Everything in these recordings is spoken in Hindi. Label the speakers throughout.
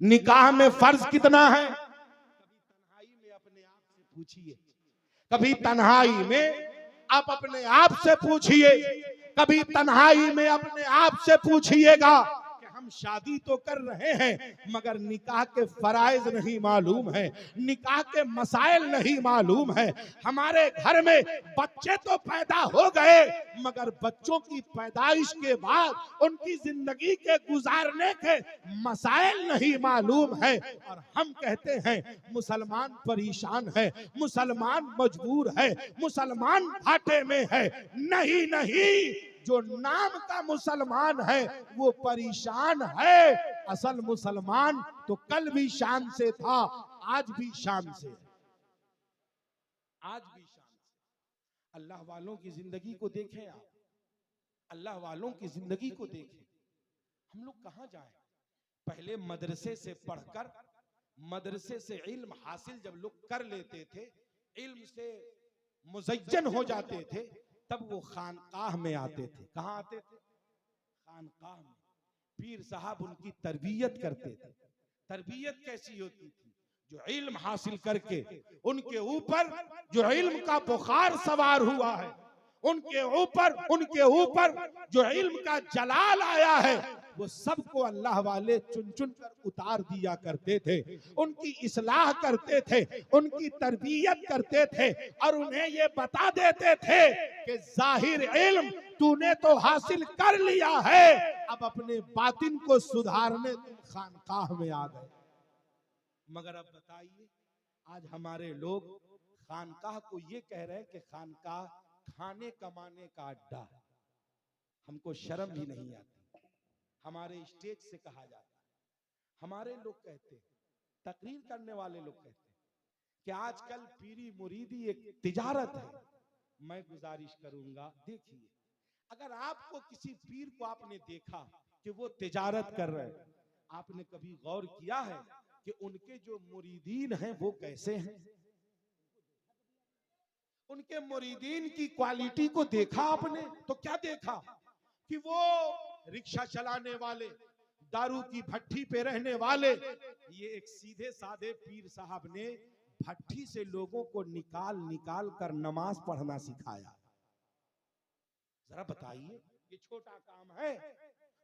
Speaker 1: निकाह में फर्ज कितना है? कभी तन्हाई में अपने आप से पूछिए, कभी तन्हाई में आप अपने आप से पूछिए, कभी तन्हाई में अपने आप से पूछिएगा कि हम शादी तो कर रहे हैं मगर निकाह के फराइज नहीं मालूम है, निकाह के मसाइल नहीं मालूम है। हमारे घर में बच्चे तो पैदा हो गए मगर बच्चों की पैदाइश के बाद उनकी जिंदगी के गुजारने के मसाइल नहीं मालूम है। और हम कहते हैं मुसलमान परेशान है, मुसलमान मजबूर है, मुसलमान घाटे में है। नहीं नहीं, जो नाम का मुसलमान है वो परेशान है। असल मुसलमान तो कल भी शान से था, आज भी शान से है, आज भी शान से। अल्लाह वालों की जिंदगी को देखें आप, अल्लाह वालों की जिंदगी को देखें। हम लोग कहां जाएं? पहले मदरसे से पढ़कर, मदरसे से इल्म हासिल जब लोग कर लेते थे, इल्म से मुज़य्यन हो जाते थे, तब वो खानकाह में आते थे। कहां आते थे? खानकाह में। पीर साहब उनकी तरबियत करते थे। तरबियत कैसी होती थी? जो इल्म हासिल करके उनके ऊपर जो इल्म का बुखार सवार हुआ है, उनके ऊपर जो इल्म का जलाल आया है, वो सबको अल्लाह वाले चुन चुन कर उतार दिया करते थे। उनकी इस्लाह करते थे, उनकी तरबियत करते थे और उन्हें ये बता देते थे कि जाहिर इल्म तूने तो हासिल कर लिया है, अब अपने बातिन को सुधारने तुम खानकाह में आ गए। मगर अब बताइए, आज हमारे लोग खानकाह को ये कह रहे हैं कि खानकाह खाने कमाने का अड्डा है। हमको शर्म भी नहीं आती, हमारे स्टेज से कहा जाता है, हमारे लोग कहते हैं, तकरीर करने वाले लोग कहते हैं कि आजकल पीरी मुरीदी एक तिजारत है। मैं गुजारिश करूंगा, देखिए, अगर आपको किसी पीर को आपने देखा कि वो तिजारत कर रहे हैं, आपने कभी गौर किया है कि उनके जो मुरीदीन हैं वो कैसे हैं? उनके मुरीदीन की क्वालिटी को देखा आपने तो क्या देखा कि वो रिक्शा चलाने वाले, दारू की भट्टी पे रहने वाले, ये एक सीधे साधे पीर साहब ने भट्टी से लोगों को निकाल निकाल कर नमाज पढ़ना सिखाया। जरा बताइए, ये छोटा काम है?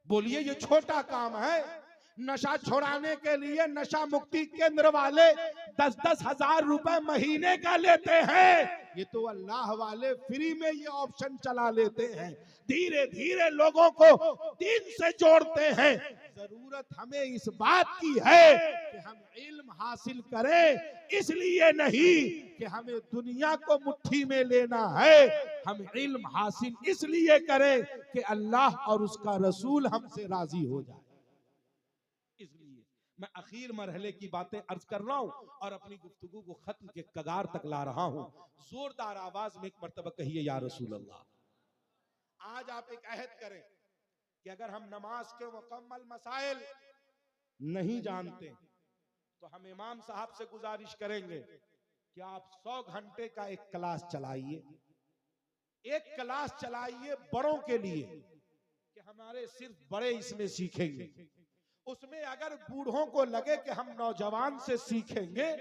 Speaker 1: बोलिए, ये छोटा काम है? नशा छुड़ाने के लिए नशा मुक्ति केंद्र वाले 10-10 हजार रुपए महीने का लेते हैं। ये तो अल्लाह वाले फ्री में ये ऑप्शन चला लेते हैं, धीरे धीरे लोगों को दीन से जोड़ते हैं। जरूरत हमें इस बात की है कि हम इल्म हासिल करें, इसलिए नहीं कि हमें दुनिया को मुट्ठी में लेना है। हम इल्म हासिल इसलिए करें कि अल्लाह और उसका रसूल हमसे राजी हो जाए। इसलिए मैं आखिर मरहले की बातें अर्ज कर रहा हूं और अपनी गुफ्तगू को खत्म के कगार तक ला रहा हूं। जोरदार आवाज में एक मर्तबा कहिए, या रसूल अल्लाह। आज आप एक अहद करें कि अगर हम नमाज के मुकम्मल मसाइल नहीं जानते तो हम इमाम साहब से गुजारिश करेंगे कि आप 100 घंटे का एक क्लास चलाइए, एक क्लास चलाइए बड़ों के लिए कि हमारे सिर्फ बड़े इसमें सीखेंगे। उसमें अगर बूढ़ों को लगे कि हम नौजवान से सीखेंगे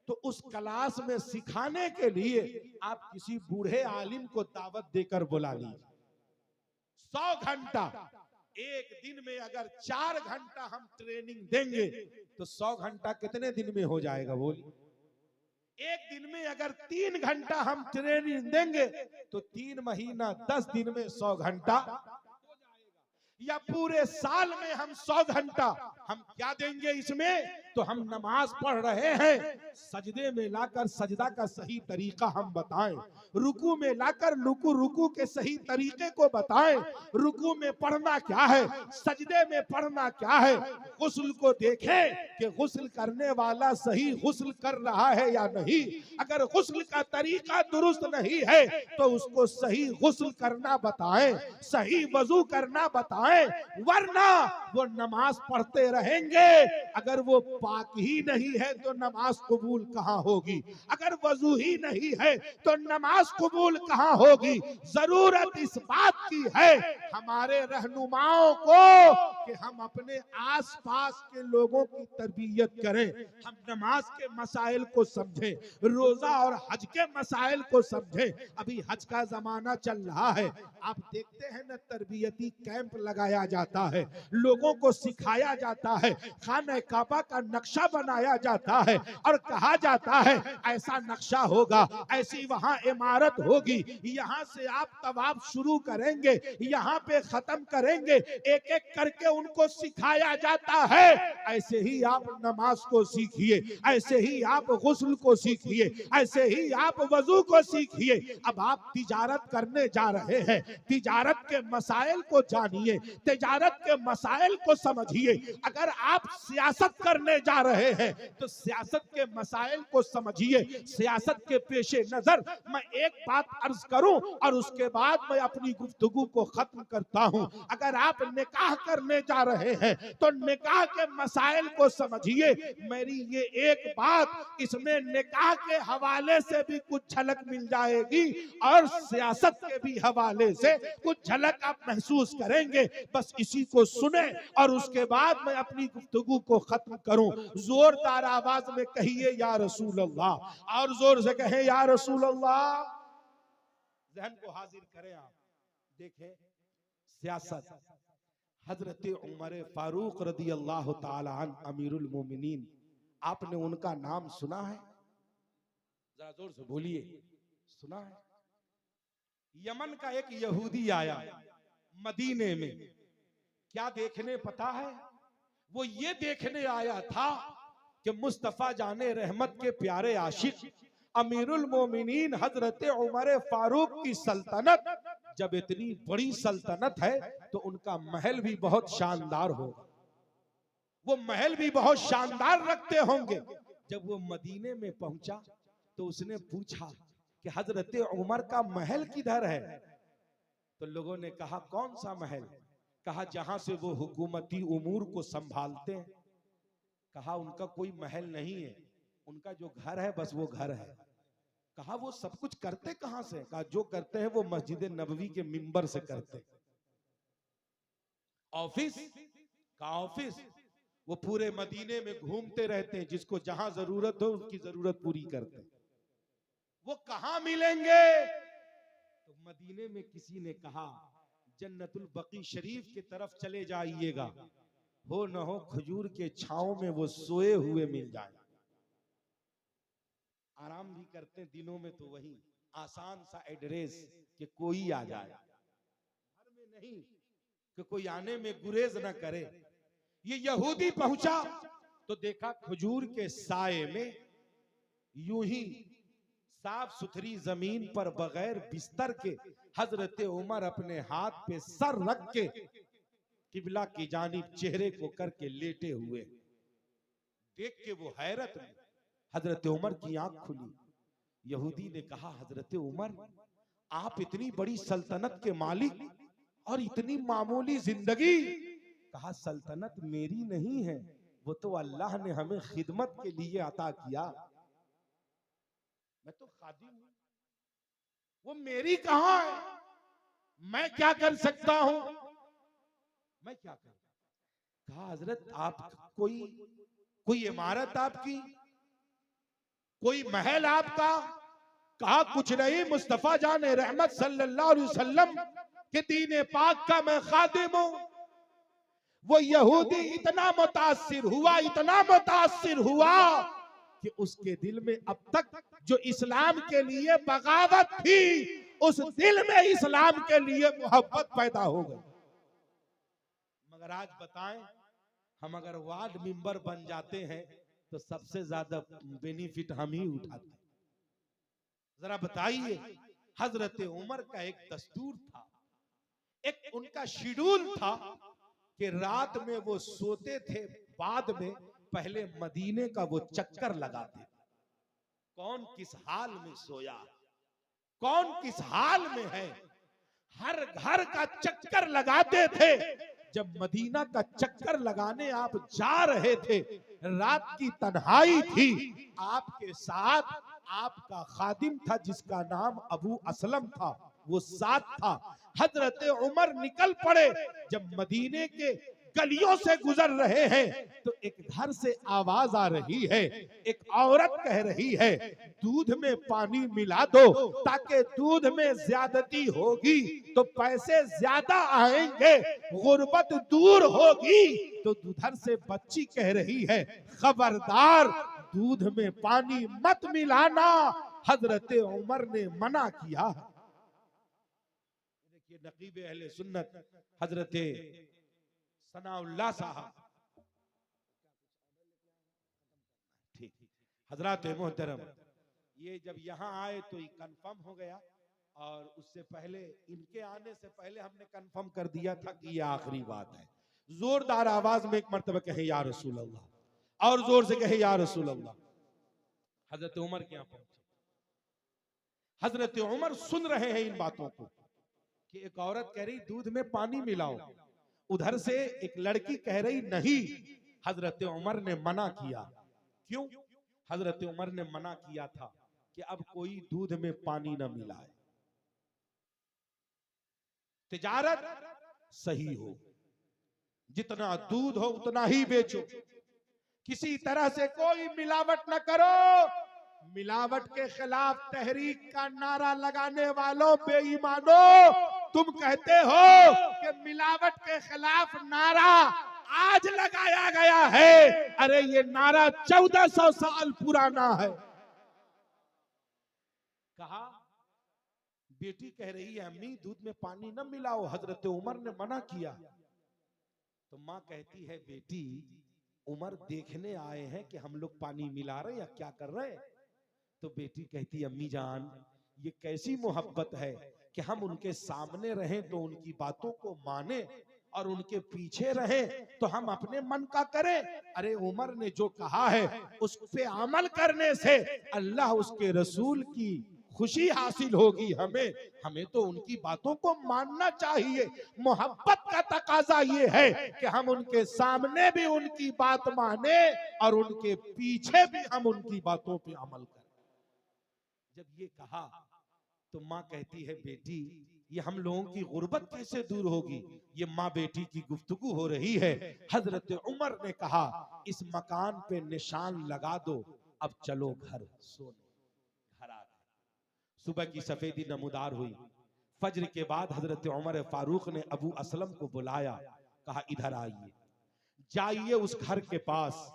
Speaker 1: तो उस क्लास में सिखाने के लिए आप किसी बूढ़े आलिम को दावत देकर बुला लीजिए। 100 घंटा, एक दिन में अगर 4 घंटा हम ट्रेनिंग देंगे तो 100 घंटा कितने दिन में हो जाएगा? बोलिए। एक दिन में अगर 3 घंटा हम ट्रेनिंग देंगे तो 3 महीना 10 दिन में 100 घंटा हो जाएगा। या पूरे साल में हम 100 घंटा हम क्या देंगे इसमें? तो हम नमाज पढ़ रहे हैं, सजदे में लाकर सजदा का सही तरीका हम बताएं, रुकू में लाकर रुकू के सही तरीके को बताएं। रुकू में पढ़ना क्या है, सजदे में पढ़ना क्या है। गुस्ल को देखें कि गुस्ल करने वाला सही गुस्ल कर रहा है या नहीं। अगर गुस्ल का तरीका दुरुस्त नहीं है तो उसको सही गुस्ल करना बताएं, सही वजू करना बताएं, वरना वो नमाज पढ़ते रहेंगे। अगर वो पाक ही नहीं है तो नमाज कबूल कहां होगी? अगर वजू ही नहीं है तो नमाज कबूल कहां होगी? जरूरत इस बात की है हमारे रहनुमाओं को कि हम अपने आसपास के लोगों की तरबियत करें, हम नमाज के मसाइल को समझें, रोजा और हज के मसाइल को समझें। अभी हज का जमाना चल रहा है, आप देखते हैं ना, तरबियती कैंप लगाया जाता है, लोगों को सिखाया जाता है, खाने काबा का नक्शा बनाया जाता है और कहा जाता है ऐसा नक्शा होगा, ऐसी वहां इमारत होगी, यहाँ से आप तवाफ शुरू करेंगे, यहाँ पे खत्म करेंगे, एक एक करके उनको सिखाया जाता है। ऐसे ही आप नमाज को सीखिए, ऐसे ही आप गुस्ल को सीखिए, ऐसे ही आप वजू को सीखिए। अब आप तिजारत करने जा रहे हैं, तिजारत के मसाइल को जानिए, तिजारत के मसाइल को समझिए। अगर आप सियासत करने जा रहे हैं तो सियासत के मसाइल को समझिए। सियासत के पेशे नजर मैं एक बात अर्ज करूं और उसके बाद मैं अपनी गुफ्तगू को खत्म करता हूं। अगर आप निकाह करने जा रहे हैं तो निकाह के मसाइल को समझिए। मेरी ये एक बात, इसमें निकाह के हवाले से भी कुछ झलक मिल जाएगी और सियासत के भी हवाले से कुछ झलक आप महसूस करेंगे। बस इसी को सुने और उसके बाद मैं अपनी गुफ्तगू को खत्म करूं। जोरदार आवाज में कहिए या रसूल अल्लाह, और जोर से कहें या रसूल अल्लाह। जहन को हाजिर करें। आप देखें सियासत, हजरत उमर फारूक रदी अल्लाह ताला अन्हु अमीरुल मोमिनीन, आपने उनका नाम सुना है? जरा जोर से बोलिए, सुना है? यमन का एक यहूदी आया मदीने में, क्या देखने पता है? वो ये देखने आया था कि मुस्तफा जाने रहमत के प्यारे आशिक अमीरुल मोमिनीन हजरत उमर फारूक की सल्तनत, जब इतनी बड़ी सल्तनत है तो उनका महल भी बहुत शानदार होगा, वो महल भी बहुत शानदार रखते होंगे। जब वो मदीने में पहुंचा तो उसने पूछा कि हजरत उमर का महल किधर है? तो लोगों ने कहा कौन सा महल? कहा जहां से वो हुकूमती उमूर को संभालते हैं। कहा उनका कोई महल नहीं है, उनका जो घर है बस वो घर है। कहा वो सब कुछ करते कहां से? कहा जो करते हैं वो मस्जिद नबवी के मिंबर से करते। ऑफिस का ऑफिस, वो पूरे मदीने में घूमते रहते हैं, जिसको जहां जरूरत हो उसकी जरूरत पूरी करते। वो कहां मिलेंगे? तो मदीने में किसी ने कहा जन्नतुल बकी शरीफ की तरफ चले जाइएगा, हो न हो खजूर के छांव में वो सोए हुए मिल जाए। आराम भी करते दिनों में, तो वही आसान सा एड्रेस कि कोई आ जाए, घर में नहीं कि कोई आने में गुरेज ना करे। ये यहूदी पहुंचा तो देखा खजूर के साए में यूं ही साफ सुथरी जमीन पर बगैर बिस्तर के हजरत उमर अपने हाथ पे सर रख के किबला की जानिब चेहरे को करके लेटे हुए। देख के वो हैरत में हजरत उमर की आंख खुली। यहूदी ने कहा हजरत उमर, आप इतनी बड़ी सल्तनत के मालिक और इतनी मामूली जिंदगी। कहा सल्तनत मेरी नहीं है, वो तो अल्लाह ने हमें खिदमत के लिए अता किया। मैं तो खादिम हूं, वो मेरी कहां है? मैं क्या कर सकता हूं? मैं क्या करूं? कहा हजरत आप कोई इमारत आपकी, कोई महल आपका? कहा कुछ नहीं, मुस्तफा जाने रहमत सल्लल्लाहु अलैहि वसल्लम के दीन पाक का मैं खादिम हूं। वो यहूदी इतना मुतासिर हुआ, इतना मुतासिर हुआ कि उसके दिल में अब तक जो इस्लाम के लिए बगावत थी, उस दिल में इस्लाम के लिए मोहब्बत पैदा हो गई। मगर आज बताएं, हम अगर वार्ड मेंबर बन जाते हैं तो सबसे ज्यादा बेनिफिट हम ही उठाते हैं। जरा बताइए, हजरत उमर का एक दस्तूर था, एक उनका शेड्यूल था कि रात में वो सोते थे, बाद में पहले मदीने का वो चक्कर लगाते। कौन किस हाल में सोया, कौन किस हाल में है, हर घर का चक्कर लगाते थे। जब मदीना का चक्कर लगाने आप जा रहे थे, रात की तन्हाई थी, आपके साथ आपका खादिम था जिसका नाम अबू असलम था, वो साथ था। हजरत उमर निकल पड़े। जब मदीने के गलियों से गुजर रहे हैं तो एक घर से आवाज आ रही है, एक औरत कह रही है दूध में पानी मिला दो ताकि दूध में ज्यादती होगी तो पैसे ज्यादा आएंगे, गुर्बत दूर होगी। तो उधर से बच्ची कह रही है खबरदार दूध में पानी मत मिलाना, हजरत उमर ने मना किया। देखिए नकीब अहले सुन्नत हजरत सनाउल्लाह साहब, ठीक हजरत मोहतरम, ये जब यहाँ आए तो ये कंफर्म हो गया और उससे पहले इनके आने से पहले हमने कंफर्म कर दिया था कि ये आखिरी बात है। जोरदार आवाज में एक मर्तबा कहे या रसूल अल्लाह, और जोर से कहे या रसूल अल्लाह। हजरत उमर के यहाँ पहुंचे, हजरत उमर सुन रहे हैं इन बातों को कि एक औरत कह रही दूध में पानी मिलाओ, उधर से एक लड़की कह रही नहीं। हजरत उमर ने मना किया। क्यों? हजरत उमर ने मना किया था कि अब कोई दूध में पानी न मिलाए, तिजारत सही हो, जितना दूध हो उतना ही बेचो, किसी तरह से कोई मिलावट न करो। मिलावट के खिलाफ तहरीक का नारा लगाने वालों बेईमानों, तुम कहते हो कि मिलावट के खिलाफ नारा आज लगाया गया है, अरे ये नारा 1400 साल पुराना है। कहा बेटी कह रही है अम्मी दूध में पानी न मिलाओ, हजरत उमर ने मना किया। तो माँ कहती है बेटी उमर देखने आए हैं कि हम लोग पानी मिला रहे हैं या क्या कर रहे हैं। तो बेटी कहती अम्मी जान ये कैसी मोहब्बत है कि हम उनके सामने रहें तो उनकी बातों को माने और उनके पीछे रहें तो हम अपने मन का करें। अरे उमर ने जो कहा है उस पे अमल करने से अल्लाह उसके रसूल की खुशी हासिल होगी। हमें तो उनकी बातों को मानना चाहिए। मोहब्बत का तकाजा ये है कि हम उनके सामने भी उनकी बात माने और उनके पीछे भी हम उनकी बातों पे अमल करें। जब ये कहा तो माँ कहती है बेटी ये हम लोगों की गुर्बत कैसे दूर होगी। ये माँ बेटी की गुफ्तगू हो रही है। हजरत उमर ने कहा इस मकान पे निशान लगा दो, अब चलो घर सोने। घर आ गए। सुबह की सफेदी नमूदार हुई। फज्र के बाद हजरत उमर फारूक ने अबू असलम को बुलाया, कहा इधर आइए, जाइए उस घर के पास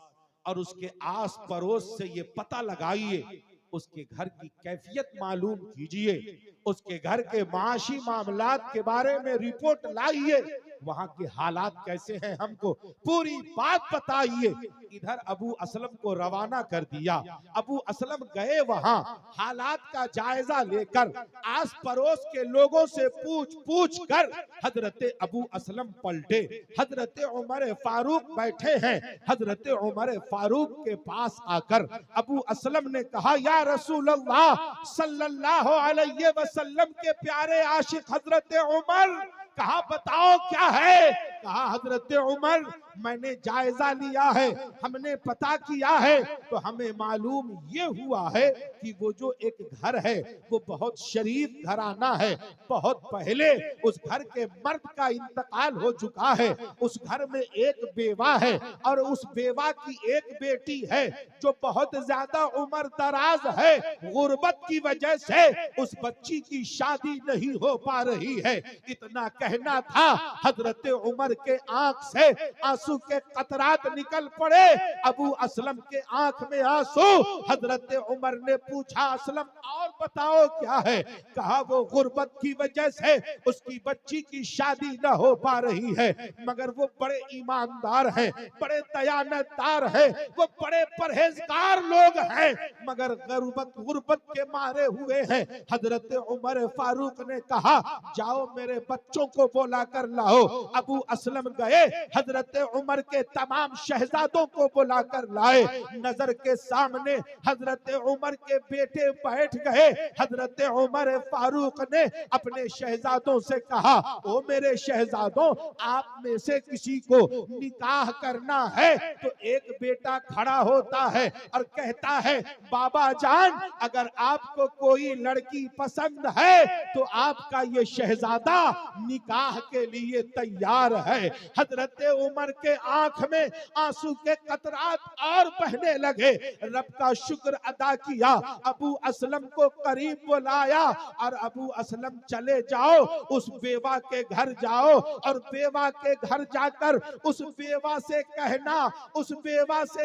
Speaker 1: और उसके आस पड़ोस से ये पता लगाइए, उसके घर की कैफियत मालूम कीजिए, उसके घर के माशी मामलात के बारे में रिपोर्ट लाइए, वहां के हालात कैसे हैं हमको पूरी बात बताइए। इधर अबू असलम को रवाना कर दिया। अबू असलम गए वहां, हालात का जायजा लेकर आस पड़ोस के लोगों से पूछ कर हजरत अबू असलम पलटे। हजरत उमर फारूक बैठे हैं। हजरत उमर फारूक के पास आकर अबू असलम ने कहा या रसूल अल्लाह सल्लल्लाहु अलैहि वसल्लम के प्यारे आशिक हजरत उमर, कहा बताओ क्या है। कहा हजरत उमर मैंने जायजा लिया है, हमने पता किया है तो हमें मालूम ये हुआ है कि वो जो एक घर है वो बहुत शरीफ घराना है। बहुत पहले उस घर के मर्द का इंतकाल हो चुका है। उस घर में एक बेवा है और उस बेवा की एक बेटी है जो बहुत ज्यादा उम्र दराज है। गुर्बत की वजह से उस बच्ची की शादी नहीं हो पा रही है। इतना कहना था, हजरत उमर के आंख से आंसू के कतरात निकल पड़े। अबू असलम के आंख में आंसू। हजरत उमर ने पूछा असलम और बताओ क्या है। कहा वो गुर्बत की वजह से उसकी बच्ची की शादी न हो पा रही है, मगर वो बड़े ईमानदार हैं, बड़े दयानतदार हैं, वो बड़े परहेजगार लोग हैं, मगर गुर्बत के मारे हुए हैं। हजरत उमर फारूक ने कहा जाओ मेरे बच्चों को बुला कर लाओ। अबू असलम गए, हजरत उमर के तमाम शहजादों को बुला कर लाए। नजर के सामने हजरत उमर के बेटे बैठ गए। हजरत उमर फारूक ने अपने शहजादों से कहा, ओ मेरे शहजादों, आप में से किसी को निकाह करना है? तो एक बेटा खड़ा होता है और कहता है, बाबा जान, अगर आपको कोई लड़की पसंद है तो आपका ये शहजादा निकाह के लिए तैयार है। हजरत उमर के आंख में आंसू के कतरात और बहने लगे। रब का शुक्र अदा किया, अबू असलम को करीब बुलाया और अबू असलम, चले जाओ उस बेवा के घर जाओ और बेवा के घर जाकर उस बेवा से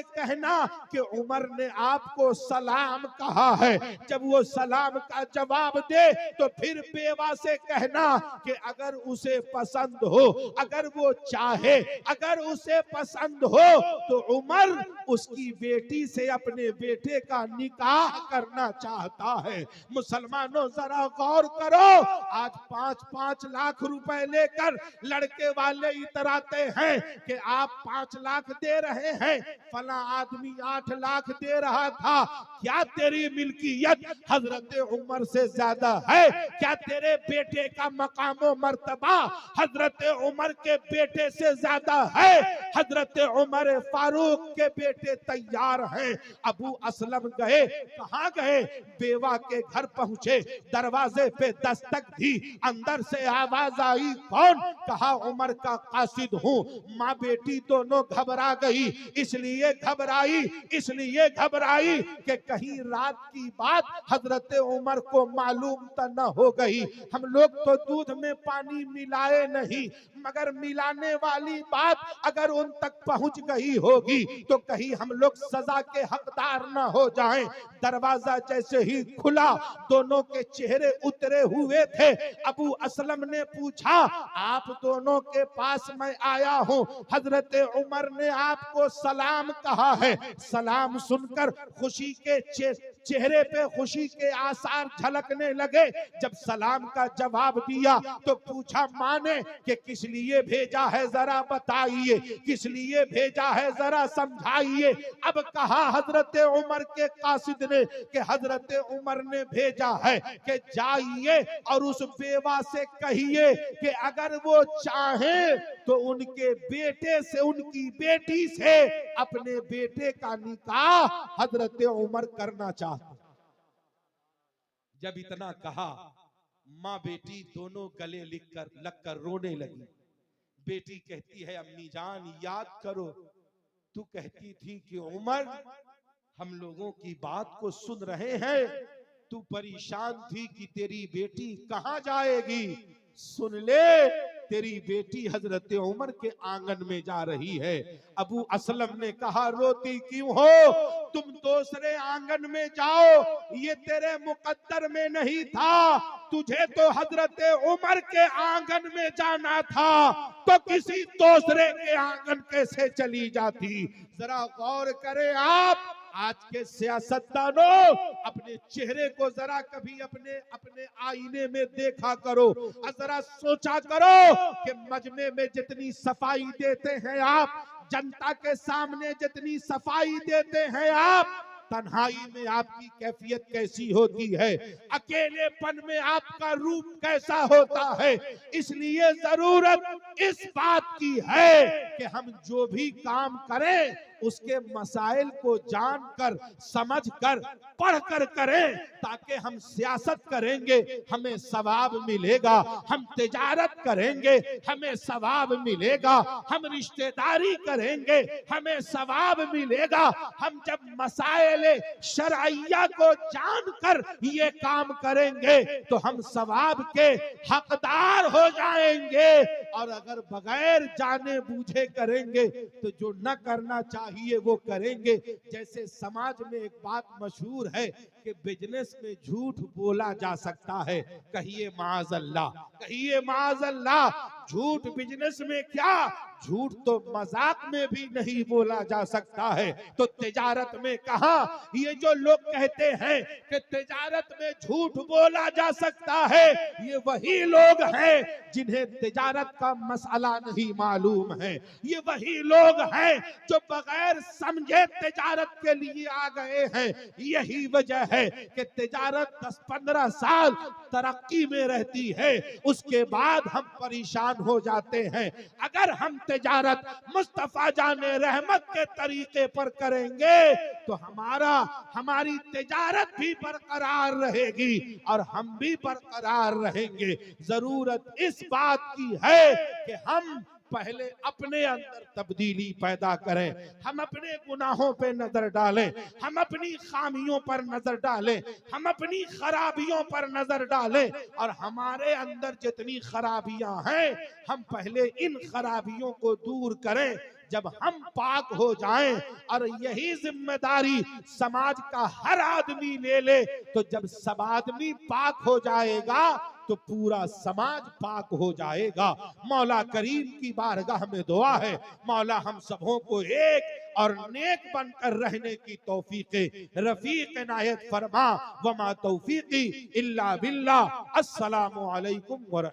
Speaker 1: कहना कि उमर ने आपको सलाम कहा है। जब वो सलाम का जवाब दे तो फिर बेवा से कहना कि अगर उसे पसंद हो, अगर वो चाहे, अगर उसे पसंद हो तो उमर उसकी बेटी से अपने बेटे का निकाह करना चाहता है। मुसलमानों जरा गौर करो, आज 5-5 लाख रुपए लेकर लड़के वाले इतराते हैं कि आप 5 लाख दे रहे हैं, फला आदमी 8 लाख दे रहा था। क्या तेरी मिल्कियत हजरत उमर से ज्यादा है? क्या तेरे बेटे का मकाम मर्तबा हजरत उमर के बेटे से ज्यादा है? हजरत उमर फारूक के बेटे तैयार हैं। अबू असलम गए, कहां गए? बेवा के घर पहुंचे, दरवाजे पे दस्तक दी, अंदर से आवाज आई, कौन? कहा, उमर का कासिद हूं। माँ बेटी दोनों घबरा गई, इसलिए घबराई कि कहीं रात की बात हजरत उमर को मालूम तो न हो गई। हम लोग तो दूध में पानी मिलाए नहीं, मगर मिलाने वाली बात अगर उन तक पहुंच गई होगी तो कहीं हम लोग सजा के हकदार न हो जाएं। दरवाजा जैसे ही खुला, दोनों के चेहरे उतरे हुए थे। अबू असलम ने पूछा, आप दोनों के पास मैं आया हूं, हजरत उमर ने आपको सलाम कहा है। सलाम सुनकर खुशी के चेहरे पे खुशी के आसार झलकने लगे। जब सलाम का जवाब दिया तो पूछा, माँ ने कि किस लिए भेजा है, जरा बताइए, किस लिए भेजा है, जरा समझाइए। अब कहा हजरत उमर के कासिद ने कि हजरत उमर ने भेजा है कि जाइए और उस बेवा से कहिए कि अगर वो चाहे तो उनके बेटे से, उनकी बेटी से अपने बेटे का निकाह हजरत उमर करना चाहते। जब इतना कहा, माँ बेटी दोनों गले लगकर रोने लगी। बेटी कहती है, अम्मी जान याद करो, तू कहती थी कि उमर हम लोगों की बात को सुन रहे हैं, तू परेशान थी कि तेरी बेटी कहां जाएगी। सुन ले, तेरी बेटी हजरत उमर के आंगन में जा रही है। अबू असलम ने कहा, रोती क्यों हो? तुम दूसरे आंगन में जाओ, ये तेरे मुकद्दर में नहीं था। तुझे तो हजरत उमर के आंगन में जाना था, तो किसी दूसरे के आंगन कैसे चली जाती? जरा गौर करें आप, आज के सियासतदानों, अपने चेहरे को जरा कभी अपने आईने में देखा करो और जरा सोचा करो कि मजमे में जितनी सफाई देते हैं आप, जनता के सामने जितनी सफाई देते हैं आप, तन्हाई में आपकी कैफियत कैसी होती है, अकेलेपन में आपका रूप कैसा होता है। इसलिए जरूरत इस बात की है कि हम जो भी काम करें उसके मसाइल को जानकर, समझकर, पढ़कर करें, ताकि हम सियासत करेंगे हमें सवाब मिलेगा, हम तिजारत करेंगे हमें सवाब मिलेगा, हम रिश्तेदारी करेंगे हमें सवाब मिलेगा। हम जब मसाइल शरइया को जानकर ये काम करेंगे तो हम सवाब के हकदार हो जाएंगे। और अगर बगैर जाने बूझे करेंगे तो जो न करना चाहिए वो करेंगे। जैसे समाज में एक बात मशहूर है कि बिजनेस में झूठ बोला जा सकता है, कहिए माज़अल्लाह, कहिए माज़अल्लाह। झूठ बिजनेस में क्या, झूठ तो मजाक में भी नहीं बोला जा सकता है, तो तिजारत में कहा। ये जो लोग कहते हैं कि तिजारत में झूठ बोला जा सकता है, ये वही लोग हैं जिन्हें तिजारत का मसला नहीं मालूम है। ये वही लोग हैं जो बगैर समझे तिजारत के लिए आ गए हैं। यही वजह है कि तिजारत 10-15 साल तरक्की में रहती है, उसके बाद हम परेशान हो जाते हैं। अगर हम तिजारत मुस्तफा जाने रहमत के तरीके पर करेंगे तो हमारी तिजारत भी बरकरार रहेगी और हम भी बरकरार रहेंगे। जरूरत इस बात की है कि हम पहले अपने अंदर तब्दीली पैदा करें, हम अपने गुनाहों पे नजर डालें, हम अपनी खामियों पर नजर डालें, हम अपनी खराबियों पर नजर डालें, और हमारे अंदर जितनी खराबियां हैं हम पहले इन खराबियों को दूर करें। जब हम पाक हो जाएं, और यही जिम्मेदारी समाज का हर आदमी ले ले, तो जब सब आदमी पाक हो जाएगा तो पूरा समाज पाक हो जाएगा। मौला करीम की बारगाह में दुआ है, मौला हम सबों को एक और नेक बनकर रहने की तौफीक रफीक इनायत फरमा। वमा तौफीकी इल्ला बिल्लाह। अस्सलामु अलैकुम व